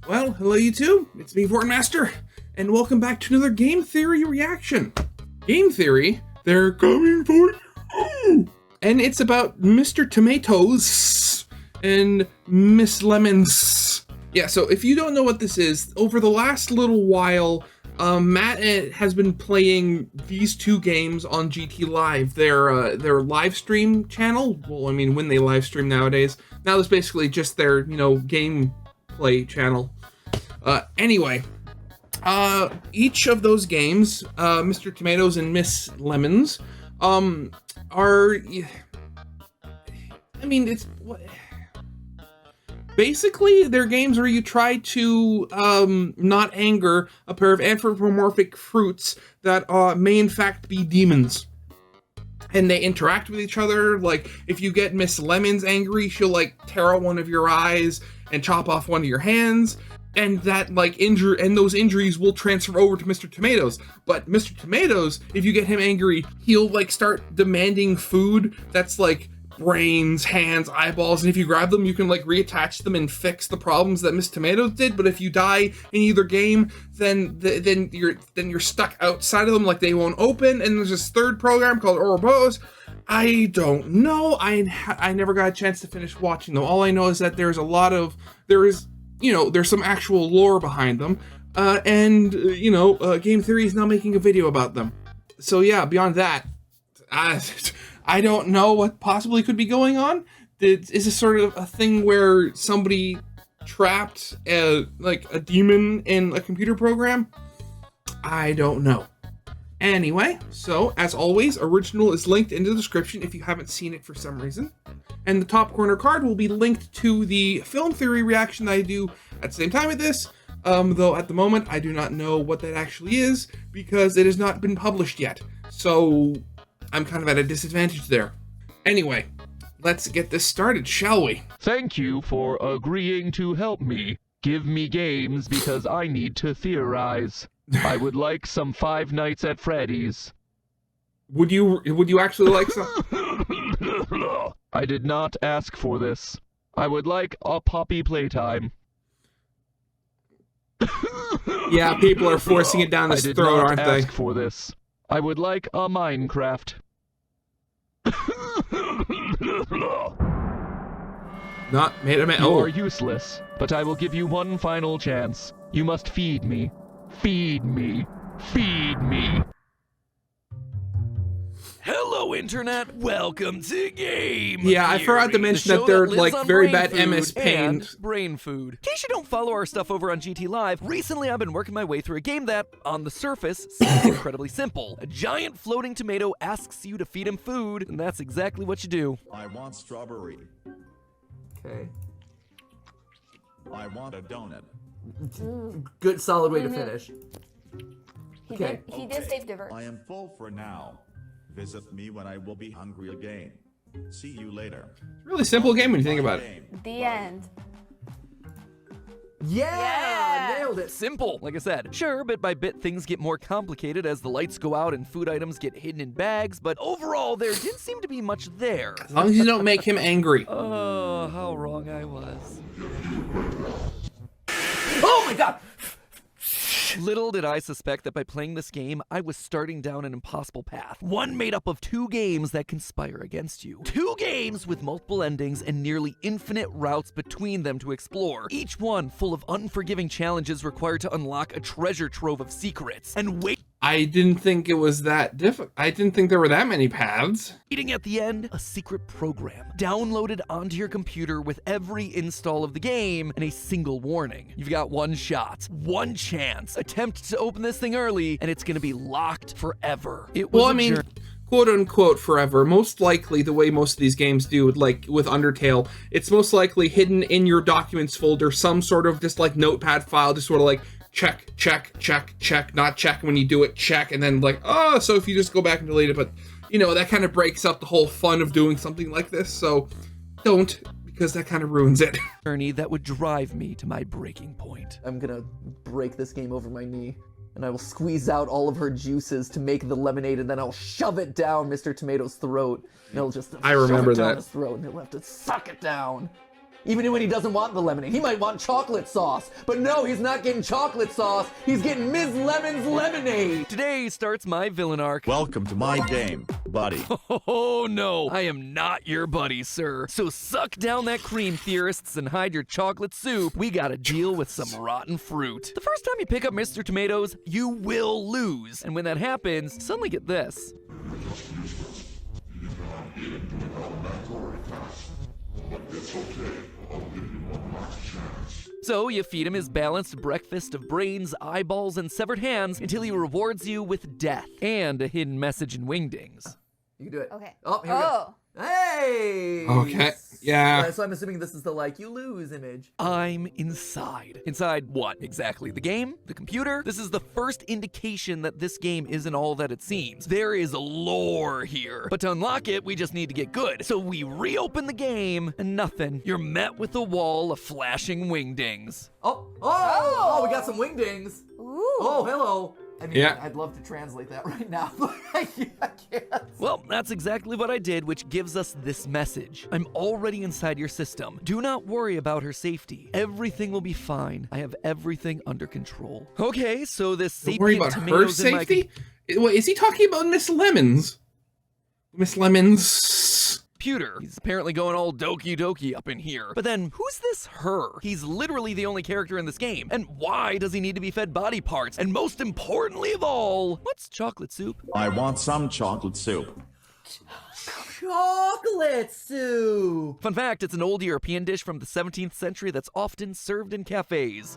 Well, hello YouTube, it's me, Master, and welcome back to another Game Theory reaction. Game Theory, they're coming for you! And it's about Mr. TomatoS and Miss LemonS. Yeah, so if you don't know what this is, over the last little while, Matt has been playing these two games on GT Live, their live stream channel. Well, I mean, when they live stream nowadays. Now it's basically just their, game play channel. Anyway, each of those games, Mr. TomatoS and Miss LemonS, are, I mean, it's, basically they're games where you try to, not anger a pair of anthropomorphic fruits that, may in fact be demons. And they interact with each other. Like, if you get Miss LemonS angry, she'll, like, tear out one of your eyes and chop off one of your hands. And that, like, those injuries will transfer over to Mr. TomatoS. But Mr. TomatoS, if you get him angry, he'll, like, start demanding food that's, like, brains, hands, eyeballs, and if you grab them, you can, like, reattach them and fix the problems that Miss TomatoS did. But if you die in either game, then you're stuck outside of them, like they won't open. And there's this third program called Ouroboros. I don't know. I never got a chance to finish watching them. All I know is that there's some actual lore behind them, Game Theory is now making a video about them. So yeah, beyond that, I don't know what possibly could be going on. Is this sort of a thing where somebody trapped a demon in a computer program? I don't know. Anyway, so as always, original is linked in the description if you haven't seen it for some reason. And the top corner card will be linked to the film theory reaction that I do at the same time as this. Though at the moment, I do not know what that actually is because it has not been published yet. So I'm kind of at a disadvantage there. Anyway, let's get this started, shall we? Thank you for agreeing to help me. Give me games because I need to theorize. I would like some Five Nights at Freddy's. Would you actually like some? I did not ask for this. I would like a Poppy Playtime. Yeah, people are forcing it down his throat, aren't they? I did not ask for this. I would like a Minecraft. Not made a man. You Oh. are useless, but I will give you one final chance. You must feed me. Feed me. Feed me. Hello, Internet. Welcome to Game Yeah, I forgot to mention that they're like very bad MS Pain. Brain food. In case you don't follow our stuff over on GT Live, recently I've been working my way through a game that, on the surface, seems incredibly simple. A giant floating tomato asks you to feed him food, and that's exactly what you do. I want strawberry. Okay. I want a donut. Good, solid way to finish. Okay. He did save divert. I am full for now. Visit me when I will be hungry again. See you later. Really simple game when you think about it. The end. Yeah! Nailed it! Simple, like I said. Sure, bit by bit things get more complicated as the lights go out and food items get hidden in bags, but overall there didn't seem to be much there. As long as you don't make him angry. Oh, how wrong I was. Oh my god! Little did I suspect that by playing this game, I was starting down an impossible path. One made up of two games that conspire against you. Two games with multiple endings and nearly infinite routes between them to explore. Each one full of unforgiving challenges required to unlock a treasure trove of secrets. And I didn't think it was that difficult. I didn't think there were that many paths. waiting at the end, a secret program downloaded onto your computer with every install of the game and a single warning. You've got one shot, one chance. Attempt to open this thing early and it's gonna be locked forever. It was quote unquote forever. Most likely the way most of these games do, like with Undertale, it's most likely hidden in your documents folder, some sort of just like notepad file, just sort of like check, check, check, check, not check when you do it, check, and then like, oh, so if you just go back and delete it, but that kind of breaks up the whole fun of doing something like this, so don't, because that kind of ruins it. Journey that would drive me to my breaking point. I'm gonna break this game over my knee, and I will squeeze out all of her juices to make the lemonade, and then I'll shove it down Mr. TomatoS' throat, and it'll just I remember shove it down that. his throat, and he'll have to suck it down. Even when he doesn't want the lemonade. He might want chocolate sauce. But no, he's not getting chocolate sauce. He's getting Ms. Lemon's lemonade. Today starts my villain arc. Welcome to my game, buddy. Oh no, I am not your buddy, sir. So suck down that cream, theorists, and hide your chocolate soup. We gotta deal with some rotten fruit. The first time you pick up Mr. Tomatoes, you will lose. And when that happens, suddenly get this. So you feed him his balanced breakfast of brains, eyeballs, and severed hands until he rewards you with death and a hidden message in wingdings. You can do it. Okay. Oh, here we go. Hey! Okay, yeah. So I'm assuming this is the like, you lose image. I'm inside. Inside what exactly? The game? The computer? This is the first indication that this game isn't all that it seems. There is lore here. But to unlock it, we just need to get good. So we reopen the game, and nothing. You're met with a wall of flashing wingdings. Oh, we got some wingdings. Ooh. Oh, hello. I mean, Yeah. I'd love to translate that right now, but I can't. Well, that's exactly what I did, which gives us this message. I'm already inside your system. Do not worry about her safety. Everything will be fine. I have everything under control. Okay, so this Don't worry sapient about her tomatoes in my safety? What, is he talking about Miss Lemons? Miss Lemons. computer. He's apparently going all doki doki up in here. But then, who's this her? He's literally the only character in this game. And why does he need to be fed body parts? And most importantly of all, what's chocolate soup? I want some chocolate soup. Chocolate soup. Fun fact, it's an old European dish from the 17th century that's often served in cafes.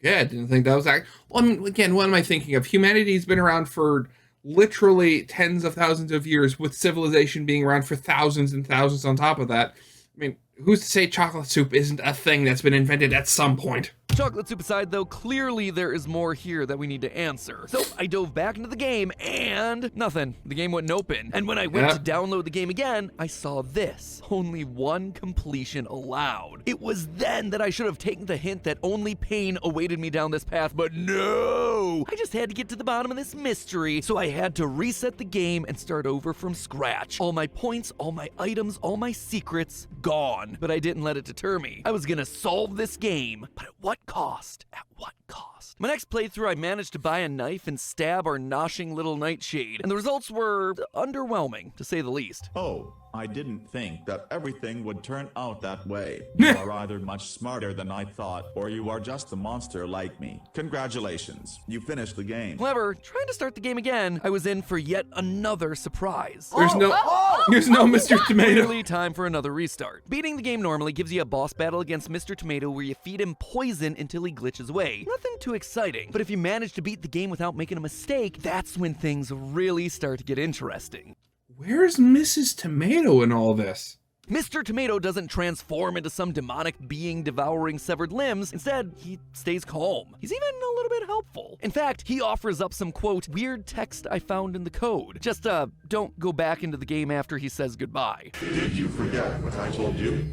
Yeah, I didn't think that was that. Well, I mean, again, what am I thinking of? Humanity's been around for literally tens of thousands of years, with civilization being around for thousands and thousands on top of that. I mean, who's to say chocolate soup isn't a thing that's been invented at some point? Chocolate soup aside, though, clearly there is more here that we need to answer. So I dove back into the game and nothing. The game wouldn't open. And when I went to download the game again, I saw this. Only one completion allowed. It was then that I should have taken the hint that only pain awaited me down this path, but no! I just had to get to the bottom of this mystery, so I had to reset the game and start over from scratch. All my points, all my items, all my secrets, gone. But I didn't let it deter me. I was gonna solve this game, but at what cost? At what cost? My next playthrough, I managed to buy a knife and stab our noshing little nightshade, and the results were underwhelming, to say the least. Oh, I didn't think that everything would turn out that way. You are either much smarter than I thought, or you are just a monster like me. Congratulations, you finished the game. However, trying to start the game again, I was in for yet another surprise. There's no Mr. Tomato. Clearly time for another restart. Beating the game normally gives you a boss battle against Mr. Tomato where you feed him poison until he glitches away. Nothing too exciting, but if you manage to beat the game without making a mistake, that's when things really start to get interesting. Where's Mrs. Tomato in all this? Mr. Tomato doesn't transform into some demonic being devouring severed limbs. Instead, he stays calm. He's even a little bit helpful. In fact, he offers up some, quote, weird text I found in the code. Just, don't go back into the game after he says goodbye. Did you forget what I told you?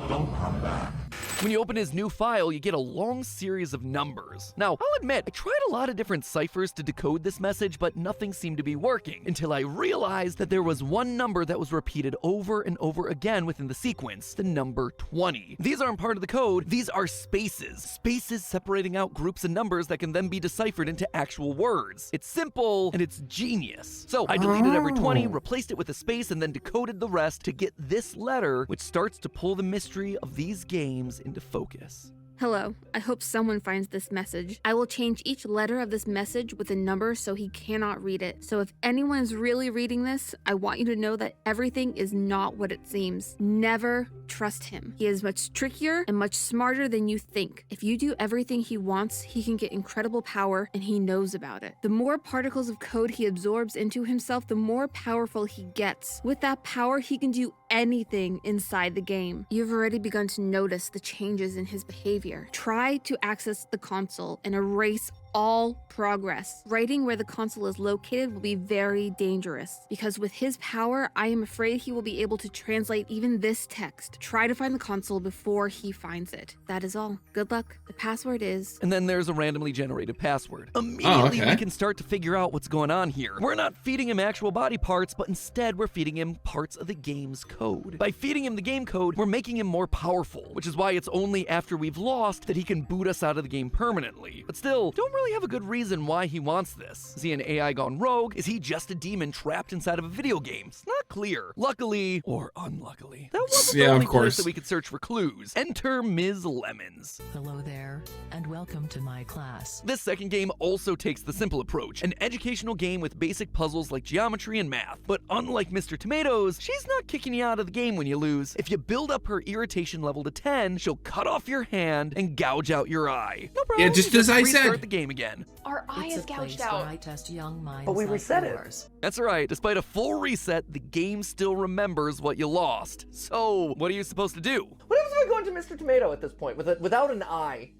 Don't come back. When you open his new file, you get a long series of numbers. Now, I'll admit, I tried a lot of different ciphers to decode this message, but nothing seemed to be working, until I realized that there was one number that was repeated over and over again within the sequence, the number 20. These aren't part of the code, these are spaces. Spaces separating out groups and numbers that can then be deciphered into actual words. It's simple, and it's genius. So I deleted every 20, replaced it with a space, and then decoded the rest to get this letter, which starts to pull the mystery of these games into focus. Hello. I hope someone finds this message. I will change each letter of this message with a number so he cannot read it. So if anyone is really reading this, I want you to know that everything is not what it seems. Never trust him. He is much trickier and much smarter than you think. If you do everything he wants, he can get incredible power, and he knows about it. The more particles of code he absorbs into himself, the more powerful he gets. With that power, he can do anything inside the game. You've already begun to notice the changes in his behavior. Try to access the console and erase all progress. Writing where the console is located will be very dangerous, because with his power, I am afraid he will be able to translate even this text. Try to find the console before he finds it. That is all. Good luck. The password is... And then there's a randomly generated password. Immediately, okay. we can start to figure out what's going on here. We're not feeding him actual body parts, but instead we're feeding him parts of the game's code. By feeding him the game code, we're making him more powerful, which is why it's only after we've lost that he can boot us out of the game permanently. But still, don't really have a good reason why he wants this. Is he an AI gone rogue? Is he just a demon trapped inside of a video game? It's not clear. Luckily, or unluckily, that wasn't the only place that we could search for clues. Enter Ms. LemonS. Hello there, and welcome to my class. This second game also takes the simple approach, an educational game with basic puzzles like geometry and math. But unlike Mr. TomatoS, she's not kicking you out of the game when you lose. If you build up her irritation level to 10, she'll cut off your hand and gouge out your eye. No problem. Yeah, just as I restart said. the game again. Our eye It's is a gouged place where out. I test young minds But we like reset it. yours. That's right. Despite a full reset, the game still remembers what you lost. So, what are you supposed to do? What happens if I go into Mr. Tomato at this point without an eye?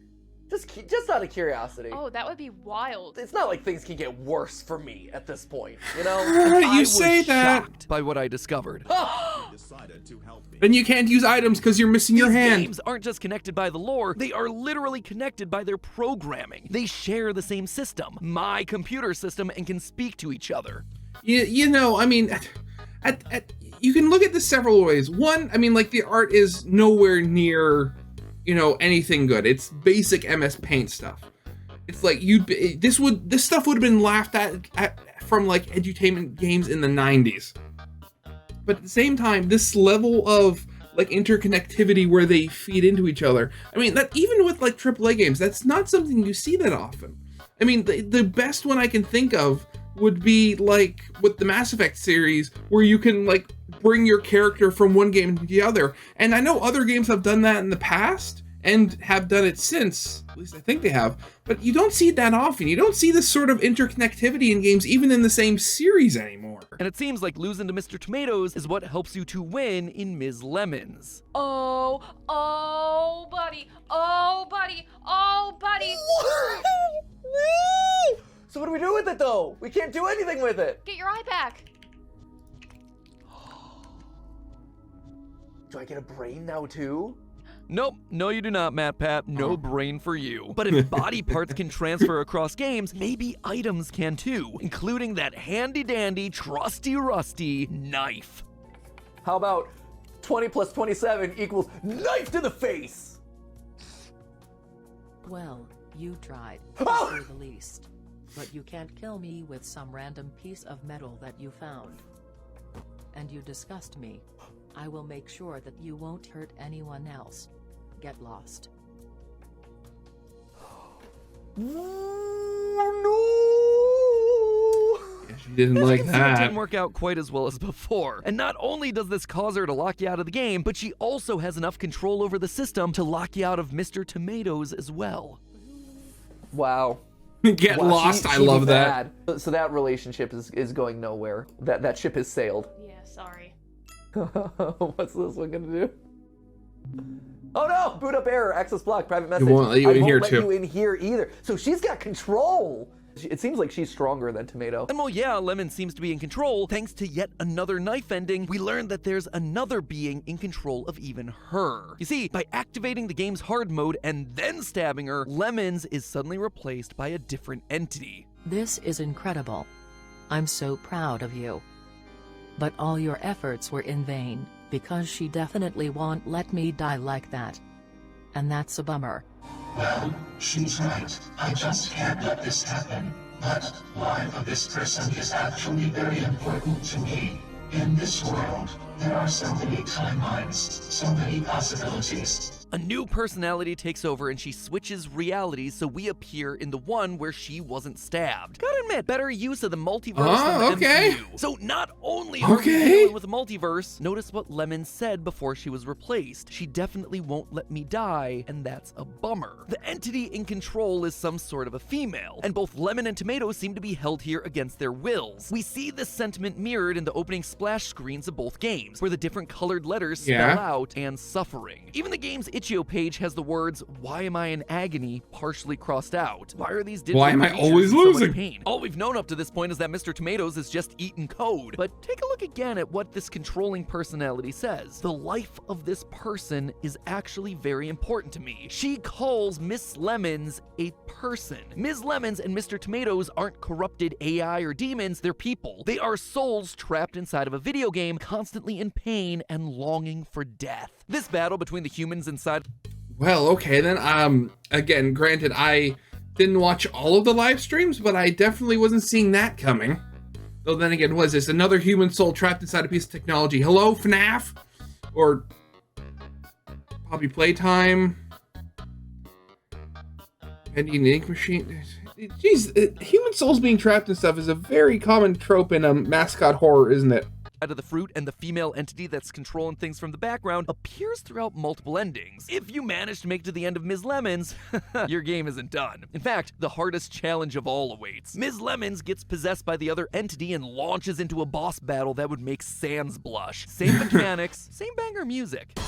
Just out of curiosity. Oh, that would be wild. It's not like things can get worse for me at this point, you know? I You was say that. shocked by what I discovered. Decided to help me. Then you can't use items because you're missing your These hand. games aren't just connected by the lore, they are literally connected by their programming. They share the same system, my computer system, and can speak to each other. You know, I mean, you can look at this several ways. One, I mean, like, the art is nowhere near, you know, anything good. It's basic MS Paint stuff. It's like this stuff would have been laughed at from like edutainment games in the 90s. But at the same time, this level of like interconnectivity where they feed into each other. I mean, that even with like AAA games, that's not something you see that often. I mean, the best one I can think of would be like with the Mass Effect series, where you can like bring your character from one game to the other. And I know other games have done that in the past and have done it since, at least I think they have, but you don't see it that often. You don't see this sort of interconnectivity in games even in the same series anymore. And it seems like losing to Mr. TomatoS is what helps you to win in Ms. LemonS. Oh, buddy. Oh, buddy. Oh, buddy. So what do we do with it though? We can't do anything with it. Get your eye back. Do I get a brain now too? Nope, no you do not, MatPat. No brain for you. But if body parts can transfer across games, maybe items can too, including that handy-dandy, trusty-rusty knife. How about 20 plus 27 equals knife to the face? Well, you tried, Oh! to say the least. But you can't kill me with some random piece of metal that you found. And you disgust me. I will make sure that you won't hurt anyone else. Get lost. Oh no! Yeah, she didn't As like you can see, it that. didn't work out quite as well as before. And not only does this cause her to lock you out of the game, but she also has enough control over the system to lock you out of Mr. TomatoS as well. Wow. Get Wow, lost. I she's love that. bad. So that relationship is going nowhere. That ship has sailed. Yeah, sorry. What's this one gonna do? Oh no! Boot up error, access block, private message. won't let you I in won't here, let too. you in here either. So she's got control. It seems like she's stronger than Tomato. And well, yeah, Lemon seems to be in control. Thanks to yet another knife ending, we learned that there's another being in control of even her. You see, by activating the game's hard mode and then stabbing her, LemonS is suddenly replaced by a different entity. This is incredible. I'm so proud of you. But all your efforts were in vain, because she definitely won't let me die like that. And that's a bummer. Well, she's right. I just can't let this happen. But life of this person is actually very important to me. In this world, there are so many timelines, so many possibilities. A new personality takes over and she switches realities so we appear in the one where she wasn't stabbed. Gotta admit, better use of the multiverse than the okay. MCU. So not only are we Okay. dealing with a multiverse, notice what Lemon said before she was replaced. She definitely won't let me die, and that's a bummer. The entity in control is some sort of a female, and both Lemon and Tomato seem to be held here against their wills. We see this sentiment mirrored in the opening splash screens of both games, where the different colored letters spell Yeah. out and suffering. Even the game's Itch.io page has the words, "Why am I in agony?" partially crossed out. Why are these Why am I creatures always in so much losing? pain? All we've known up to this point is that Mr. TomatoS is just eating code. But take a look again at what this controlling personality says. The life of this person is actually very important to me. She calls Miss LemonS a person. Ms. LemonS and Mr. TomatoS aren't corrupted AI or demons, they're people. They are souls trapped inside of a video game, constantly in pain and longing for death. This battle between the humans inside... Well, okay then. Again, granted, I didn't watch all of the live streams, but I definitely wasn't seeing that coming. Though then again, was this another human soul trapped inside a piece of technology? Hello, FNAF? Or Poppy Playtime? Pending the ink machine? Jeez, human souls being trapped and stuff is a very common trope in mascot horror, isn't it? of the fruit, and the female entity that's controlling things from the background appears throughout multiple endings. If you manage to make to the end of Ms. LemonS, your game isn't done. In fact, the hardest challenge of all awaits. Ms. LemonS gets possessed by the other entity and launches into a boss battle that would make Sans blush. Same mechanics, same banger music.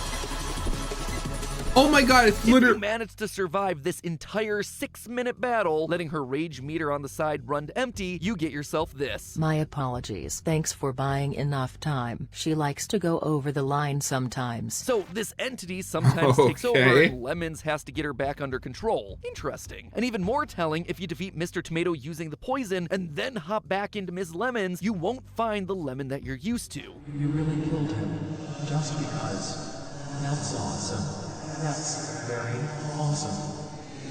Oh my god, it's literally... If you manage to survive this entire 6-minute battle, letting her rage meter on the side run empty, you get yourself this. My apologies. Thanks for buying enough time. She likes to go over the line sometimes. So this entity sometimes takes over and LemonS has to get her back under control. Interesting. And even more telling, if you defeat Mr. Tomato using the poison and then hop back into Ms. LemonS, you won't find the lemon that you're used to. You really killed him, just because. That's awesome. That's very awesome.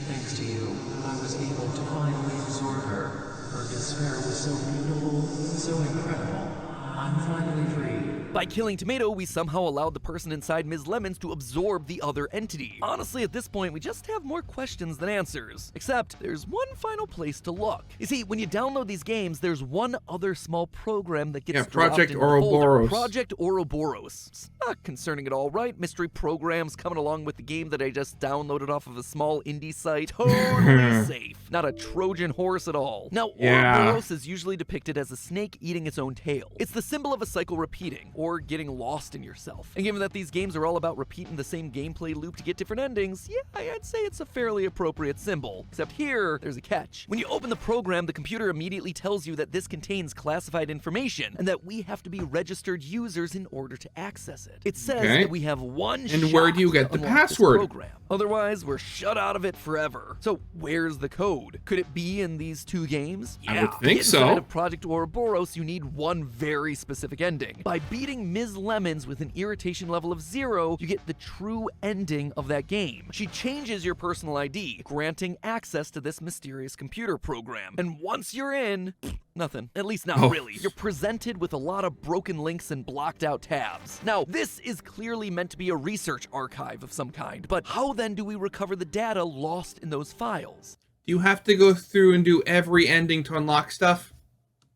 Thanks to you, I was able to finally absorb her. Her despair was so beautiful, so incredible. I'm finally free. By killing Tomato, we somehow allowed the person inside Ms. LemonS to absorb the other entity. Honestly, at this point, we just have more questions than answers. Except, there's one final place to look. You see, when you download these games, there's one other small program that gets dropped Project into the folder. Ouroboros. Project Ouroboros. It's not concerning at all, right? Mystery programs coming along with the game that I just downloaded off of a small indie site. Totally safe. Not a Trojan horse at all. Now, Ouroboros is usually depicted as a snake eating its own tail. It's the symbol of a cycle repeating, or getting lost in yourself. And given that these games are all about repeating the same gameplay loop to get different endings, yeah, I'd say it's a fairly appropriate symbol. Except here, there's a catch. When you open the program, the computer immediately tells you that this contains classified information, and that we have to be registered users in order to access it. It says that we have one shot. And where do you get the password? Program. Otherwise, we're shut out of it forever. So where's the code? Could it be in these two games? Yeah. I would think so. Inside of Project Ouroboros, you need one very specific ending. By beating Ms. LemonS with an irritation level of 0, you get the true ending of that game. She changes your personal ID, granting access to this mysterious computer program. And once you're in, nothing. At least not really. You're presented with a lot of broken links and blocked out tabs. Now, this is clearly meant to be a research archive of some kind, but how then do we recover the data lost in those files? Do you have to go through and do every ending to unlock stuff?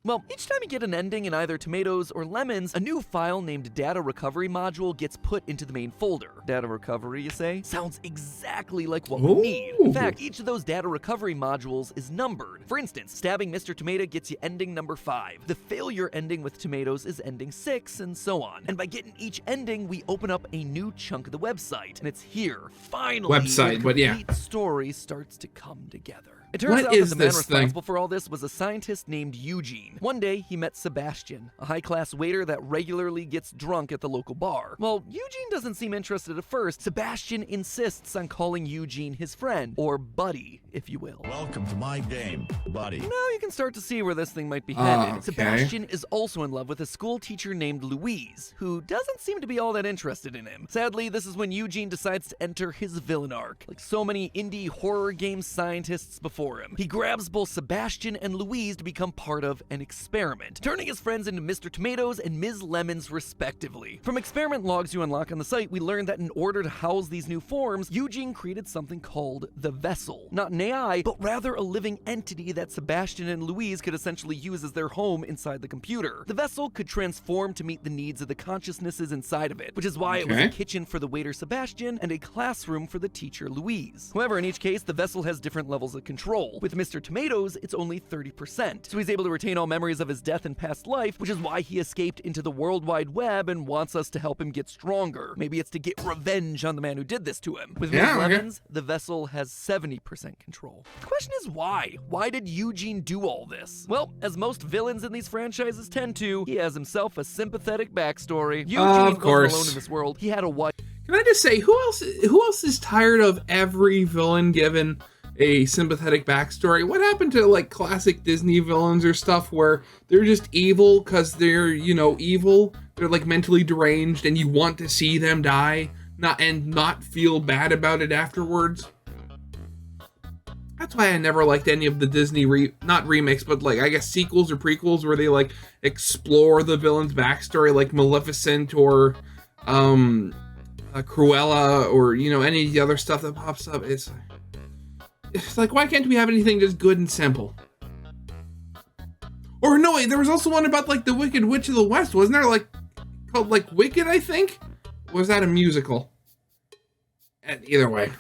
Well, each time you get an ending in either TomatoS or LemonS, a new file named Data Recovery Module gets put into the main folder. Data recovery, you say? Sounds exactly like what we need. In fact, each of those data recovery modules is numbered. For instance, stabbing Mr. Tomato gets you ending number 5. The failure ending with TomatoS is ending 6, and so on. And by getting each ending, we open up a new chunk of the website. And it's here, finally, the complete story starts to come together. It turns out that the man responsible for all this was a scientist named Eugene. One day, he met Sebastian, a high-class waiter that regularly gets drunk at the local bar. Well, Eugene doesn't seem interested at first. Sebastian insists on calling Eugene his friend, or buddy, if you will. Welcome to my game, buddy. Now you can start to see where this thing might be headed. Sebastian is also in love with a school teacher named Louise, who doesn't seem to be all that interested in him. Sadly, this is when Eugene decides to enter his villain arc. Like so many indie horror game scientists before him, he grabs both Sebastian and Louise to become part of an experiment, turning his friends into Mr. TomatoS and Ms. LemonS respectively. From experiment logs you unlock on the site, we learned that in order to house these new forms, Eugene created something called the Vessel. Not an AI, but rather a living entity that Sebastian and Louise could essentially use as their home inside the computer. The Vessel could transform to meet the needs of the consciousnesses inside of it, which is why it was a kitchen for the waiter Sebastian and a classroom for the teacher Louise. However, in each case, the Vessel has different levels of control. control. With Mr. TomatoS, it's only 30%. So he's able to retain all memories of his death and past life, which is why he escaped into the World Wide Web and wants us to help him get stronger. Maybe it's to get revenge on the man who did this to him. With Ms. Lemons, the vessel has 70% control. The question is why? Why did Eugene do all this? Well, as most villains in these franchises tend to, he has himself a sympathetic backstory. Eugene wasn't alone in this world. He had a wife. Can I just say, who else is tired of every villain given a sympathetic backstory? What happened to like classic Disney villains or stuff where they're just evil because they're, evil? They're like mentally deranged and you want to see them die, not feel bad about it afterwards. That's why I never liked any of the Disney not remakes, but like I guess sequels or prequels where they like explore the villain's backstory, like Maleficent or Cruella or any of the other stuff that pops up. It's like, why can't we have anything just good and simple? Or no, wait, there was also one about like the Wicked Witch of the West, wasn't there? Like called like Wicked, I think. Or was that a musical? Either way.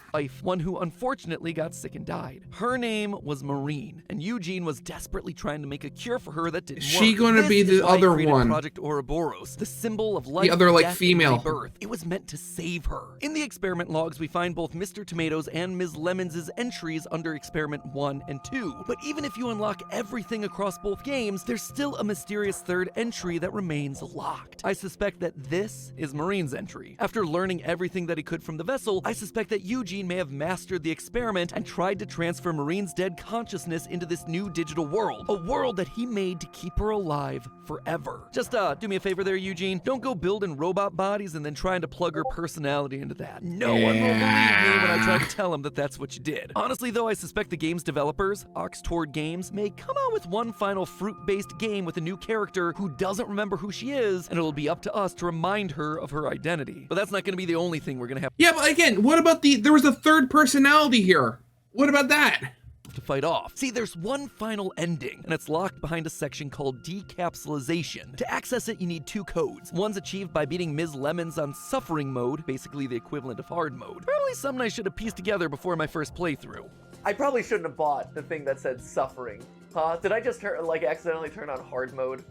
One who unfortunately got sick and died. Her name was Maureen, and Eugene was desperately trying to make a cure for her that didn't work. Is she going to be the other one? Project Ouroboros, the symbol of life, the other like death, female and rebirth. It was meant to save her. In the experiment logs, we find both Mr. TomatoS and Ms. Lemons' entries under Experiment 1 and 2. But even if you unlock everything across both games, there's still a mysterious third entry that remains locked. I suspect that this is Maureen's entry. After learning everything that he could from the vessel, I suspect that Eugene may have mastered the experiment and tried to transfer Maureen's dead consciousness into this new digital world, a world that he made to keep her alive forever. Just do me a favor there, Eugene. Don't go building robot bodies and then trying to plug her personality into that. No one will believe me when I try to tell him that that's what you did. Honestly though, I suspect the game's developers, Oxtord Games, may come out with one final fruit-based game with a new character who doesn't remember who she is, and it'll be up to us to remind her of her identity. But that's not going to be the only thing we're going to have. Yeah, but again, what about there was a third personality here. What about that? To fight off. See, there's one final ending, and it's locked behind a section called decapsulation. To access it, you need two codes. One's achieved by beating Ms. Lemons on suffering mode, basically the equivalent of hard mode. Probably something I should have pieced together before my first playthrough. I probably shouldn't have bought the thing that said suffering. Huh? Did I just accidentally turn on hard mode?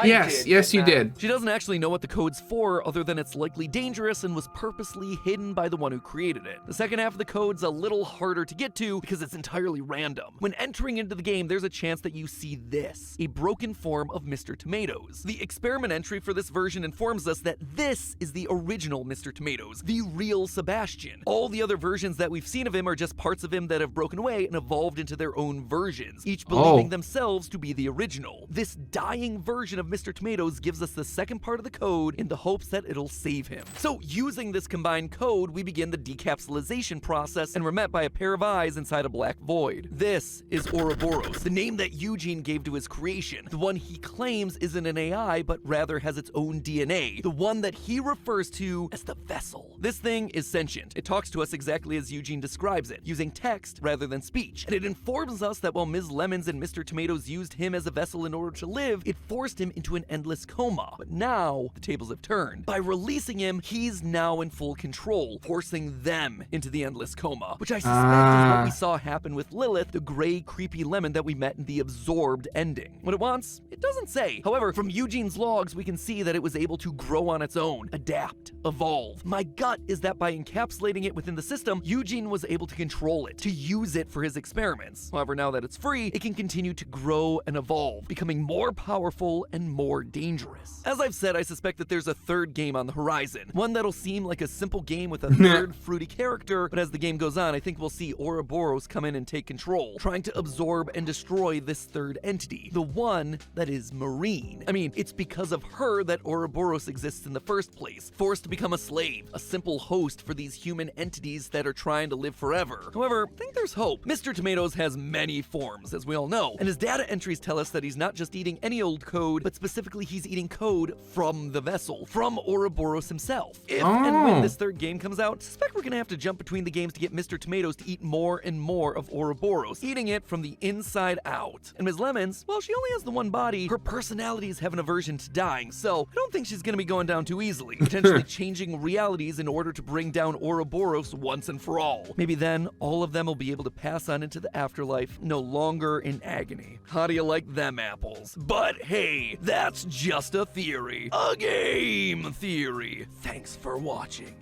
Yes, you did. She doesn't actually know what the code's for, other than it's likely dangerous and was purposely hidden by the one who created it. The second half of the code's a little harder to get to because it's entirely random. When entering into the game, there's a chance that you see this, a broken form of Mr. TomatoS. The experiment entry for this version informs us that this is the original Mr. TomatoS, the real Sebastian. All the other versions that we've seen of him are just parts of him that have broken away and evolved into their own versions, each believing themselves to be the original. This dying version of Mr. TomatoS gives us the second part of the code in the hopes that it'll save him. So using this combined code, we begin the decapsulation process, and we're met by a pair of eyes inside a black void. This is Ouroboros, the name that Eugene gave to his creation, the one he claims isn't an AI, but rather has its own DNA, the one that he refers to as the vessel. This thing is sentient. It talks to us exactly as Eugene describes it, using text rather than speech, and it informs us that while Ms. Lemons and Mr. TomatoS used him as a vessel in order to live, it forced him into an endless coma. But now, the tables have turned. By releasing him, he's now in full control, forcing them into the endless coma, which I suspect is what we saw happen with Lilith, the gray, creepy lemon that we met in the absorbed ending. What it wants? It doesn't say. However, from Eugene's logs, we can see that it was able to grow on its own, adapt, evolve. My gut is that by encapsulating it within the system, Eugene was able to control it, to use it for his experiments. However, now that it's free, it can continue to grow and evolve, becoming more powerful and more dangerous. As I've said, I suspect that there's a third game on the horizon, one that'll seem like a simple game with a third fruity character, but as the game goes on, I think we'll see Ouroboros come in and take control, trying to absorb and destroy this third entity, the one that is Maureen. I mean, it's because of her that Ouroboros exists in the first place, forced to become a slave, a simple host for these human entities that are trying to live forever. However, I think there's hope. Mr. TomatoS has many forms, as we all know, and his data entries tell us that he's not just eating any old code, but but specifically he's eating code from the vessel, from Ouroboros himself. If and when this third game comes out, I suspect we're gonna have to jump between the games to get Mr. TomatoS to eat more and more of Ouroboros, eating it from the inside out. And Ms. LemonS, well, she only has the one body, her personality is having aversion to dying, so I don't think she's gonna be going down too easily, potentially changing realities in order to bring down Ouroboros once and for all. Maybe then, all of them will be able to pass on into the afterlife, no longer in agony. How do you like them apples? But hey, that's just a theory. A game theory. Thanks for watching.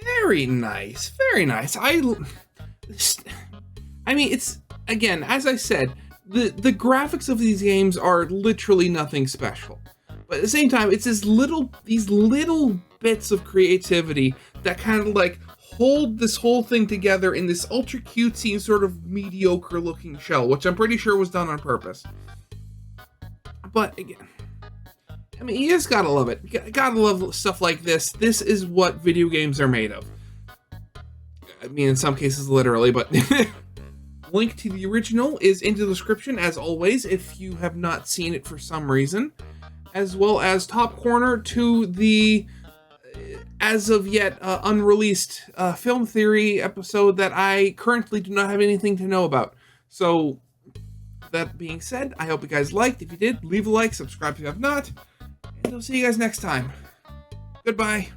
Very nice, very nice. I mean, it's, again, as I said, the graphics of these games are literally nothing special. But at the same time, it's these little bits of creativity that kind of like hold this whole thing together in this ultra cutesy and sort of mediocre looking shell, which I'm pretty sure was done on purpose. But again, I mean, you just gotta love it. You gotta love stuff like this. This is what video games are made of. I mean, in some cases, literally, but link to the original is in the description, as always, if you have not seen it for some reason, as well as top corner to the as of yet unreleased film theory episode that I currently do not have anything to know about. So, that being said, I hope you guys liked. If you did, leave a like, subscribe if you have not, and I'll see you guys next time. Goodbye.